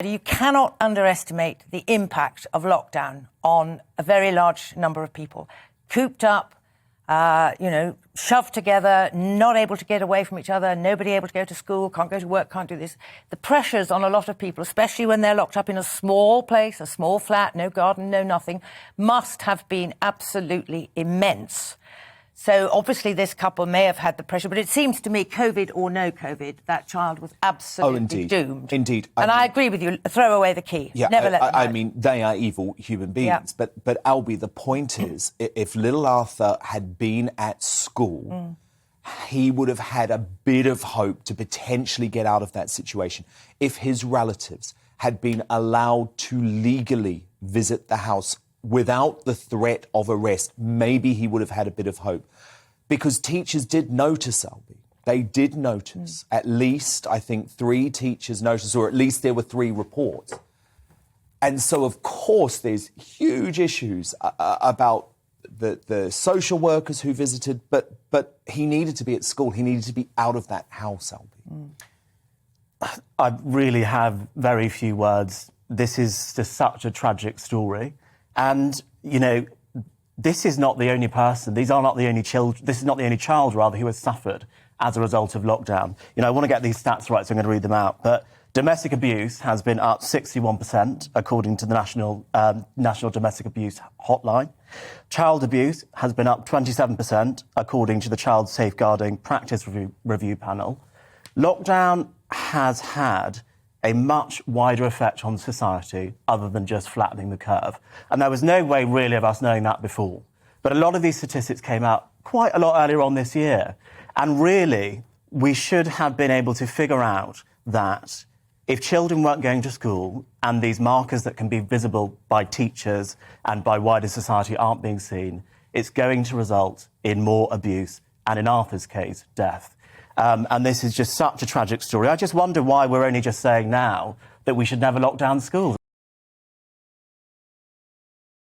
You cannot underestimate the impact of lockdown on a very large number of people. Cooped up, shoved together, not able to get away from each other, nobody able to go to school, can't go to work, can't do this. The pressures on a lot of people, especially when they're locked up in a small place, a small flat, no garden, no nothing, must have been absolutely immense. So obviously this couple may have had the pressure, but it seems to me, COVID or no COVID, that child was absolutely doomed. Indeed. And I agree with you, throw away the key. Yeah, Never let them I out. mean, they are evil human beings. Yeah. But Albie, the point is, if little Arthur had been at school, he would have had a bit of hope to potentially get out of that situation. If his relatives had been allowed to legally visit the house without the threat of arrest, maybe he would have had a bit of hope. Because teachers did notice, Albie. They did notice. At least, I think, 3 teachers noticed, or at least there were 3 reports. And so, of course, there's huge issues about the social workers who visited, but he needed to be at school. He needed to be out of that house, Albie. I really have very few words. This is just such a tragic story. And, this is not the only person. These are not the only children. This is not the only child, rather, who has suffered as a result of lockdown. I want to get these stats right, so I'm going to read them out. But domestic abuse has been up 61%, according to the National Domestic Abuse Hotline. Child abuse has been up 27%, according to the Child Safeguarding Practice Review Panel. Lockdown has had a much wider effect on society other than just flattening the curve. And there was no way really of us knowing that before. But a lot of these statistics came out quite a lot earlier on this year. And really, we should have been able to figure out that if children weren't going to school and these markers that can be visible by teachers and by wider society aren't being seen, it's going to result in more abuse and, in Arthur's case, death. And this is just such a tragic story. I just wonder why we're only just saying now that we should never lock down schools.